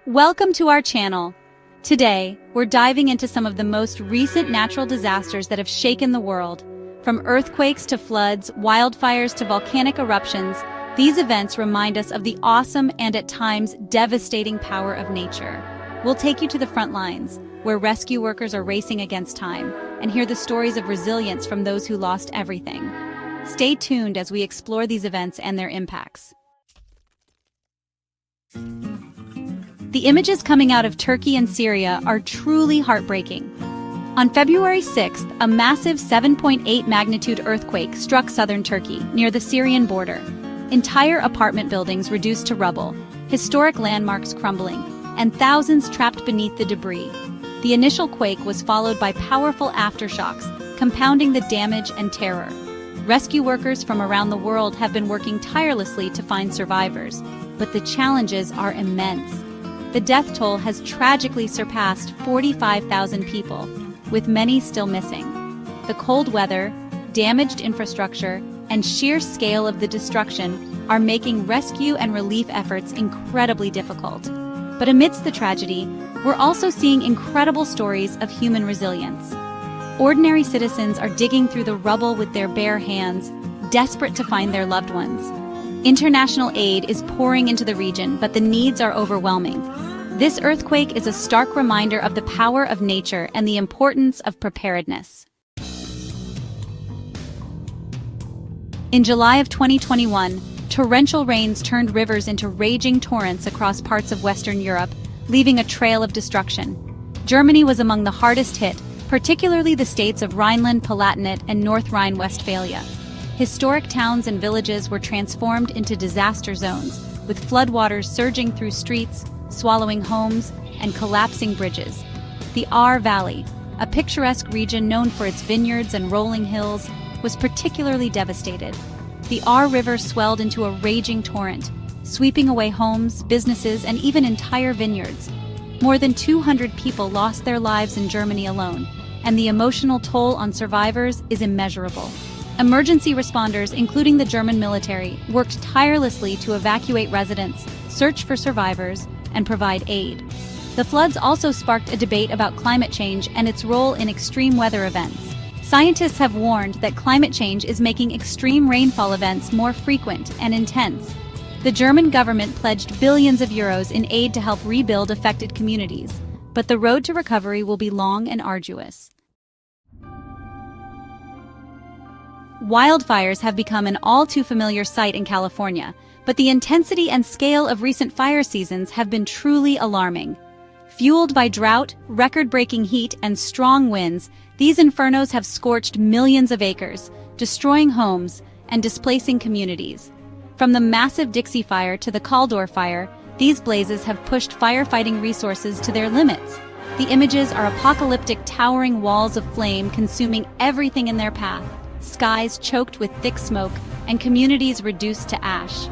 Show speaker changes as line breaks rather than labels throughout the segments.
Welcome to our channel. Today, we're diving into some of the most recent natural disasters that have shaken the world. From earthquakes to floods, wildfires to volcanic eruptions, these events remind us of the awesome and at times devastating power of nature. We'll take you to the front lines, where rescue workers are racing against time, and hear the stories of resilience from those who lost everything. Stay tuned as we explore these events and their impacts. The images coming out of Turkey and Syria are truly heartbreaking. On February 6th, a massive 7.8 magnitude earthquake struck southern Turkey, near the Syrian border. Entire apartment buildings reduced to rubble, historic landmarks crumbling, and thousands trapped beneath the debris. The initial quake was followed by powerful aftershocks, compounding the damage and terror. Rescue workers from around the world have been working tirelessly to find survivors, but the challenges are immense. The death toll has tragically surpassed 45,000 people, with many still missing. The cold weather, damaged infrastructure, and sheer scale of the destruction are making rescue and relief efforts incredibly difficult. But amidst the tragedy, we're also seeing incredible stories of human resilience. Ordinary citizens are digging through the rubble with their bare hands, desperate to find their loved ones. International aid is pouring into the region, but the needs are overwhelming. This earthquake is a stark reminder of the power of nature and the importance of preparedness. In July of 2021, torrential rains turned rivers into raging torrents across parts of Western Europe, leaving a trail of destruction. Germany was among the hardest hit, particularly the states of Rhineland-Palatinate and North Rhine-Westphalia. Historic towns and villages were transformed into disaster zones, with floodwaters surging through streets, swallowing homes, and collapsing bridges. The Ahr Valley, a picturesque region known for its vineyards and rolling hills, was particularly devastated. The Ahr River swelled into a raging torrent, sweeping away homes, businesses, and even entire vineyards. More than 200 people lost their lives in Germany alone, and the emotional toll on survivors is immeasurable. Emergency responders, including the German military, worked tirelessly to evacuate residents, search for survivors, and provide aid. The floods also sparked a debate about climate change and its role in extreme weather events. Scientists have warned that climate change is making extreme rainfall events more frequent and intense. The German government pledged billions of euros in aid to help rebuild affected communities, but the road to recovery will be long and arduous. Wildfires have become an all-too-familiar sight in California, but the intensity and scale of recent fire seasons have been truly alarming. Fueled by drought, record-breaking heat, and strong winds, these infernos have scorched millions of acres, destroying homes and displacing communities. From the massive Dixie Fire to the Caldor Fire, these blazes have pushed firefighting resources to their limits. The images are apocalyptic, towering walls of flame consuming everything in their path, skies choked with thick smoke, and communities reduced to ash.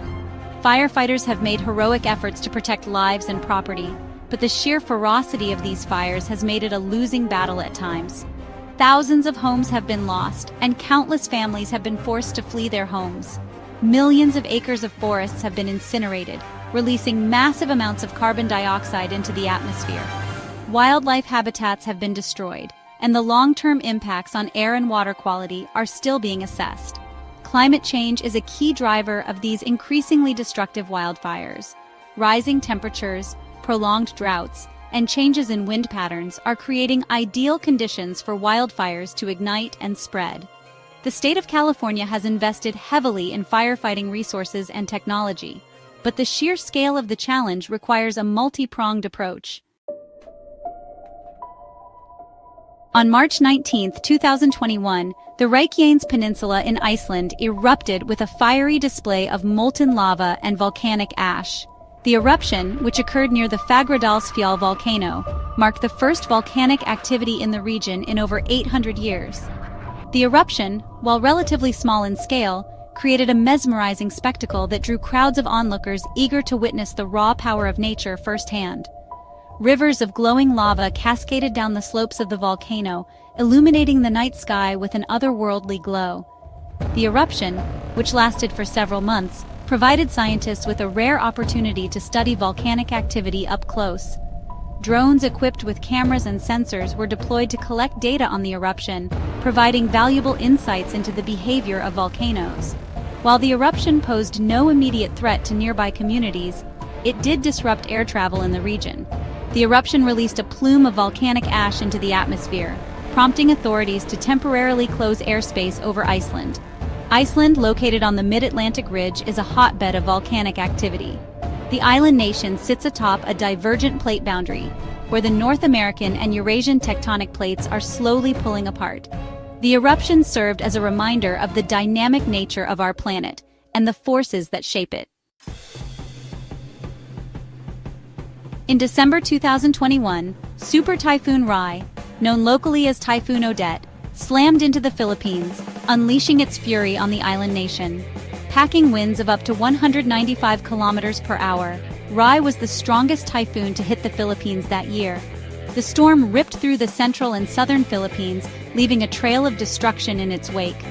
Firefighters have made heroic efforts to protect lives and property, but the sheer ferocity of these fires has made it a losing battle at times. Thousands of homes have been lost, and countless families have been forced to flee their homes. Millions of acres of forests have been incinerated, releasing massive amounts of carbon dioxide into the atmosphere. Wildlife habitats have been destroyed, and the long-term impacts on air and water quality are still being assessed. Climate change is a key driver of these increasingly destructive wildfires. Rising temperatures, prolonged droughts, and changes in wind patterns are creating ideal conditions for wildfires to ignite and spread. The state of California has invested heavily in firefighting resources and technology, but the sheer scale of the challenge requires a multi-pronged approach. On March 19, 2021, the Reykjanes Peninsula in Iceland erupted with a fiery display of molten lava and volcanic ash. The eruption, which occurred near the Fagradalsfjall volcano, marked the first volcanic activity in the region in over 800 years. The eruption, while relatively small in scale, created a mesmerizing spectacle that drew crowds of onlookers eager to witness the raw power of nature firsthand. Rivers of glowing lava cascaded down the slopes of the volcano, illuminating the night sky with an otherworldly glow. The eruption, which lasted for several months, provided scientists with a rare opportunity to study volcanic activity up close. Drones equipped with cameras and sensors were deployed to collect data on the eruption, providing valuable insights into the behavior of volcanoes. While the eruption posed no immediate threat to nearby communities, it did disrupt air travel in the region. The eruption released a plume of volcanic ash into the atmosphere, prompting authorities to temporarily close airspace over Iceland. Iceland, located on the mid-Atlantic ridge, is a hotbed of volcanic activity. The island nation sits atop a divergent plate boundary, where the North American and Eurasian tectonic plates are slowly pulling apart. The eruption served as a reminder of the dynamic nature of our planet and the forces that shape it. In December 2021, Super Typhoon Rye, known locally as Typhoon Odette, slammed into the Philippines, unleashing its fury on the island nation. Packing winds of up to 195 kilometers per hour, Rye was the strongest typhoon to hit the Philippines that year. The storm ripped through the central and southern Philippines, leaving a trail of destruction in its wake.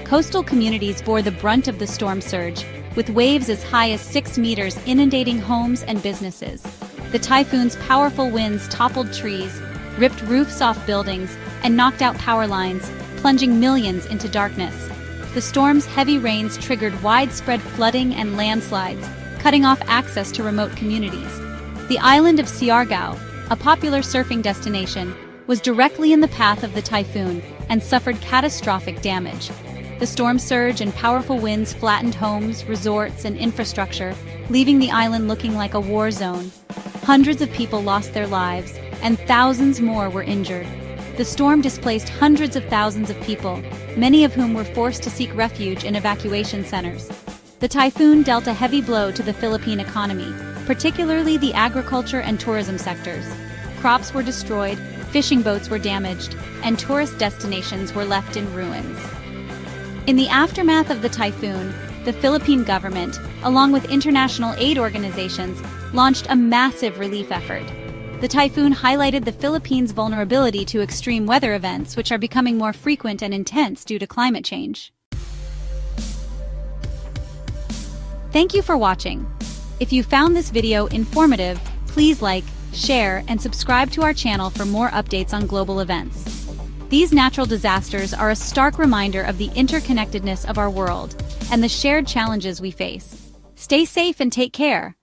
Coastal communities bore the brunt of the storm surge, with waves as high as 6 meters inundating homes and businesses. The typhoon's powerful winds toppled trees, ripped roofs off buildings, and knocked out power lines, plunging millions into darkness. The storm's heavy rains triggered widespread flooding and landslides, cutting off access to remote communities. The island of Siargao, a popular surfing destination, was directly in the path of the typhoon and suffered catastrophic damage. The storm surge and powerful winds flattened homes, resorts, and infrastructure, leaving the island looking like a war zone. Hundreds of people lost their lives, and thousands more were injured. The storm displaced hundreds of thousands of people, many of whom were forced to seek refuge in evacuation centers. The typhoon dealt a heavy blow to the Philippine economy, particularly the agriculture and tourism sectors. Crops were destroyed, fishing boats were damaged, and tourist destinations were left in ruins. In the aftermath of the typhoon, the Philippine government, along with international aid organizations, launched a massive relief effort. The typhoon highlighted the Philippines' vulnerability to extreme weather events, which are becoming more frequent and intense due to climate change. Thank you for watching. If you found this video informative, please like, share, and subscribe to our channel for more updates on global events. These natural disasters are a stark reminder of the interconnectedness of our world and the shared challenges we face. Stay safe and take care.